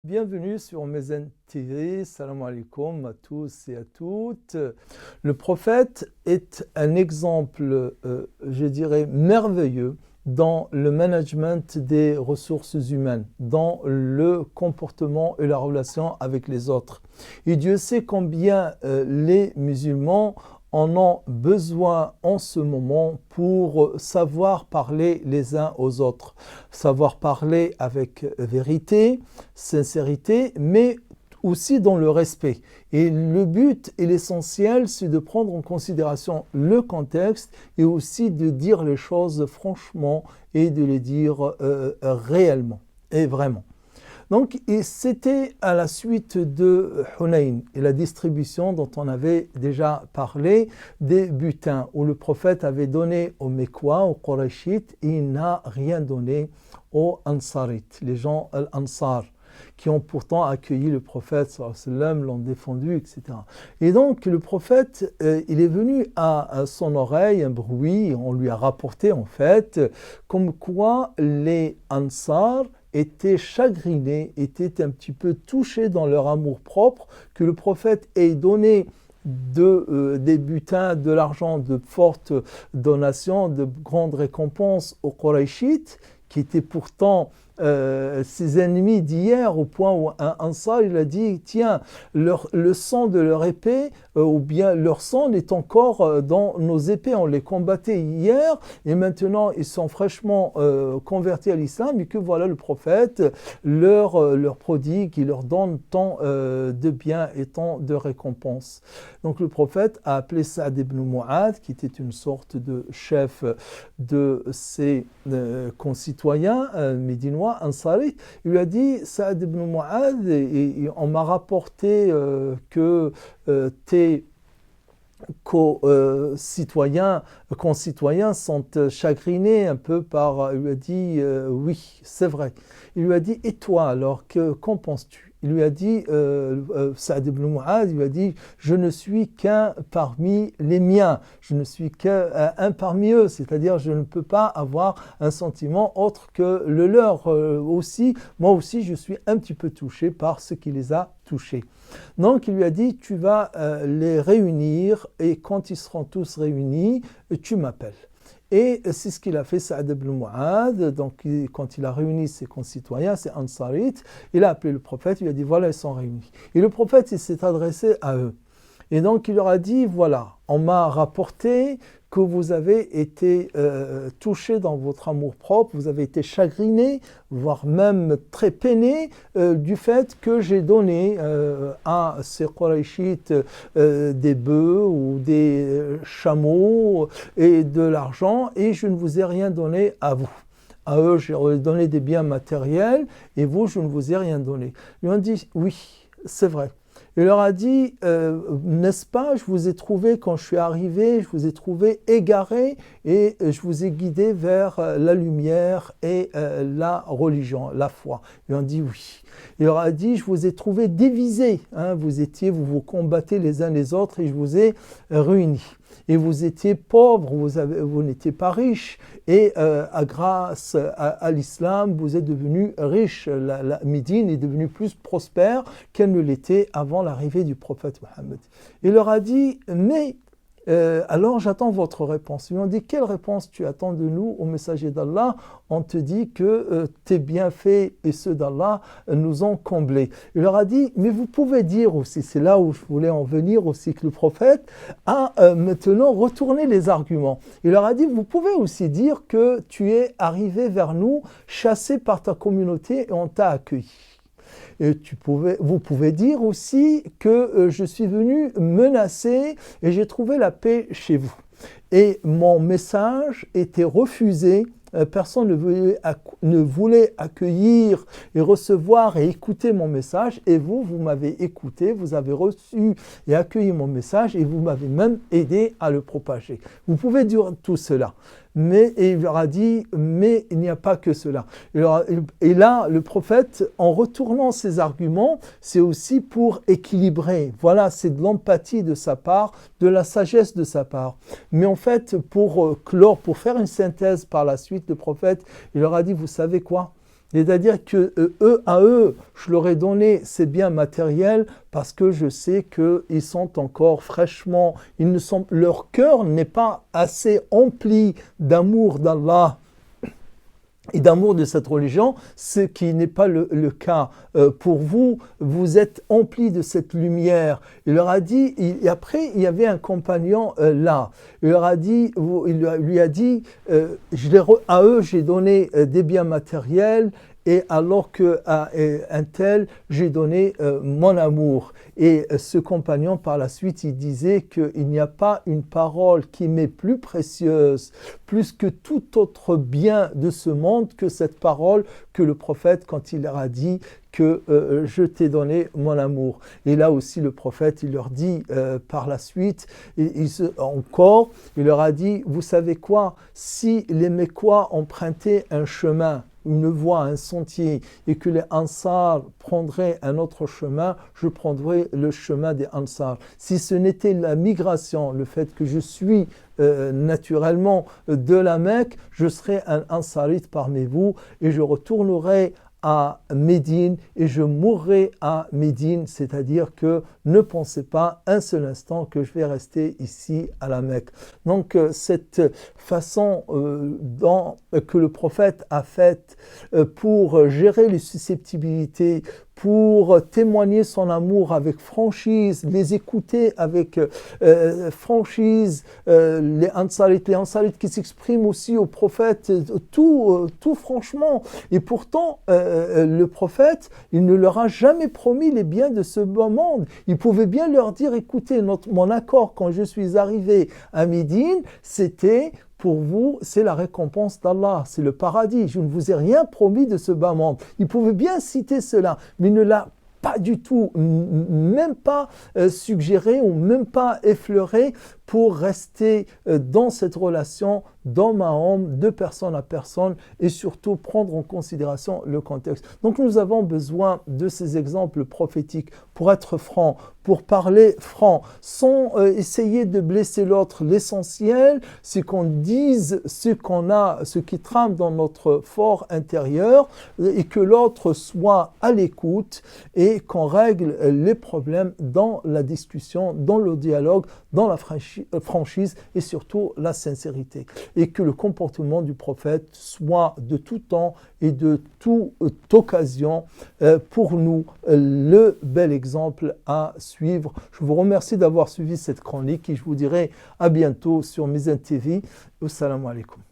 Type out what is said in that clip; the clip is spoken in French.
Bienvenue sur Mazen TV, salam alaikum à tous et à toutes. Le prophète est un exemple, je dirais, merveilleux dans le management des ressources humaines, dans le comportement et la relation avec les autres. Et Dieu sait combien les musulmans en ont besoin en ce moment pour savoir parler les uns aux autres, savoir parler avec vérité, sincérité, mais aussi dans le respect. Et le but et l'essentiel, c'est de prendre en considération le contexte et aussi de dire les choses franchement et de les dire réellement et vraiment. Donc, c'était à la suite de Hunayn et la distribution dont on avait déjà parlé des butins, où le prophète avait donné aux Mécois, aux Qurayshites, et il n'a rien donné aux Ansarites, les gens Al-Ansar, qui ont pourtant accueilli le prophète, sallallahu alayhi wa sallam, l'ont défendu, etc. Et donc, le prophète, il est venu à son oreille un bruit, on lui a rapporté en fait, comme quoi les Ansar étaient chagrinés, étaient un petit peu touchés dans leur amour-propre, que le prophète ait donné des butins, de l'argent, de fortes donations, de grandes récompenses aux Qurayshites, qui étaient pourtant ses ennemis d'hier, au point où un Ansar il a dit tiens, le sang de leur épée ou bien leur sang est encore dans nos épées, on les combattait hier et maintenant ils sont fraîchement convertis à l'islam et que voilà le prophète leur prodigue, il leur donne tant de biens et tant de récompenses. Donc le prophète a appelé Saad ibn Mu'adh, qui était une sorte de chef de ses concitoyens médinois, Ansari. Il lui a dit, Saad ibn Mu'adh, et on m'a rapporté que tes concitoyens sont chagrinés un peu par... Il lui a dit, oui, c'est vrai. Il lui a dit, et toi alors, qu'en penses-tu? Il lui a dit, Saad ibn Mu'adh, il lui a dit, je ne suis qu'un parmi les miens, je ne suis qu'un parmi eux, c'est-à-dire je ne peux pas avoir un sentiment autre que le leur aussi. Moi aussi, je suis un petit peu touché par ce qui les a touchés. Donc il lui a dit, tu vas les réunir et quand ils seront tous réunis, tu m'appelles. Et c'est ce qu'il a fait Saad ibn Mu'adh. Donc quand il a réuni ses concitoyens, ses Ansarites, il a appelé le prophète, il lui a dit voilà, ils sont réunis. Et le prophète, il s'est adressé à eux. Et donc il leur a dit voilà, on m'a rapporté que vous avez été touchés dans votre amour-propre, vous avez été chagrinés, voire même très peinés du fait que j'ai donné à ces Qurayshites des bœufs ou des chameaux et de l'argent et je ne vous ai rien donné à vous. À eux, j'ai donné des biens matériels et vous, je ne vous ai rien donné. Ils ont dit oui, c'est vrai. Il leur a dit, n'est-ce pas, je vous ai trouvé quand je suis arrivé, je vous ai trouvé égaré et je vous ai guidé vers la lumière et la religion, la foi. Ils ont dit oui. Il leur a dit, je vous ai trouvé divisé, hein, vous combattez les uns les autres et je vous ai réunis. Et vous étiez pauvres, vous n'étiez pas riches, et grâce à l'islam, vous êtes devenus riches. La Médine est devenue plus prospère qu'elle ne l'était avant l'arrivée du prophète Mohammed. Il leur a dit, mais alors j'attends votre réponse. Ils lui ont dit, quelle réponse tu attends de nous, au messager d'Allah? On te dit que tes bienfaits et ceux d'Allah nous ont comblés. Il leur a dit, mais vous pouvez dire aussi, c'est là où je voulais en venir aussi, que le prophète a maintenant retourné les arguments. Il leur a dit, vous pouvez aussi dire que tu es arrivé vers nous, chassé par ta communauté et on t'a accueilli. Et vous pouvez dire aussi que je suis venu menacer et j'ai trouvé la paix chez vous. Et mon message était refusé. Personne ne voulait accueillir et recevoir et écouter mon message. Et vous m'avez écouté, vous avez reçu et accueilli mon message et vous m'avez même aidé à le propager. Vous pouvez dire tout cela. Mais il leur a dit, mais il n'y a pas que cela. Et là, le prophète, en retournant ses arguments, c'est aussi pour équilibrer. Voilà, c'est de l'empathie de sa part, de la sagesse de sa part. Mais en fait, pour clore, pour faire une synthèse par la suite, le prophète, il leur a dit, vous savez quoi ? C'est-à-dire que je leur ai donné ces biens matériels parce que je sais qu'ils sont encore fraîchement, leur cœur n'est pas assez empli d'amour d'Allah et d'amour de cette religion, ce qui n'est pas le cas. Pour vous, vous êtes emplis de cette lumière. Il leur a dit, et après il y avait un compagnon là, il lui a dit, à eux j'ai donné des biens matériels, et alors qu'à un tel, j'ai donné mon amour. Et ce compagnon, par la suite, il disait qu'il n'y a pas une parole qui m'est plus précieuse, plus que tout autre bien de ce monde, que cette parole que le prophète, quand il leur a dit que je t'ai donné mon amour. Et là aussi, le prophète, il leur dit par la suite, il leur a dit, vous savez quoi, si les Mécois empruntaient un chemin, une voie, un sentier, et que les Ansar prendraient un autre chemin, je prendrais le chemin des Ansar. Si ce n'était la migration, le fait que je suis naturellement de la Mecque, je serais un Ansarite parmi vous et je retournerai à Médine et je mourrai à Médine, c'est-à-dire que ne pensez pas un seul instant que je vais rester ici à la Mecque. Donc cette façon que le prophète a faite pour gérer les susceptibilités, pour témoigner son amour avec franchise, les écouter avec franchise, les Ansarites qui s'expriment aussi au prophète, tout franchement. Et pourtant, le prophète, il ne leur a jamais promis les biens de ce bas monde. Il pouvait bien leur dire, écoutez, mon accord quand je suis arrivé à Médine, c'était... Pour vous, c'est la récompense d'Allah, c'est le paradis. Je ne vous ai rien promis de ce bas monde. Il pouvait bien citer cela, mais il ne l'a pas du tout, même pas suggéré ou même pas effleuré pour rester dans cette relation d'homme à homme, de personne à personne et surtout prendre en considération le contexte. Donc nous avons besoin de ces exemples prophétiques pour être franc, pour parler franc, sans essayer de blesser l'autre. L'essentiel, c'est qu'on dise ce qu'on a, ce qui trame dans notre fort intérieur et que l'autre soit à l'écoute et qu'on règle les problèmes dans la discussion, dans le dialogue, dans la franchise et surtout la sincérité. Et que le comportement du prophète soit de tout temps et de toute occasion pour nous le bel exemple à suivre. Je vous remercie d'avoir suivi cette chronique et je vous dirai à bientôt sur Mizan TV. Assalamu alaikum.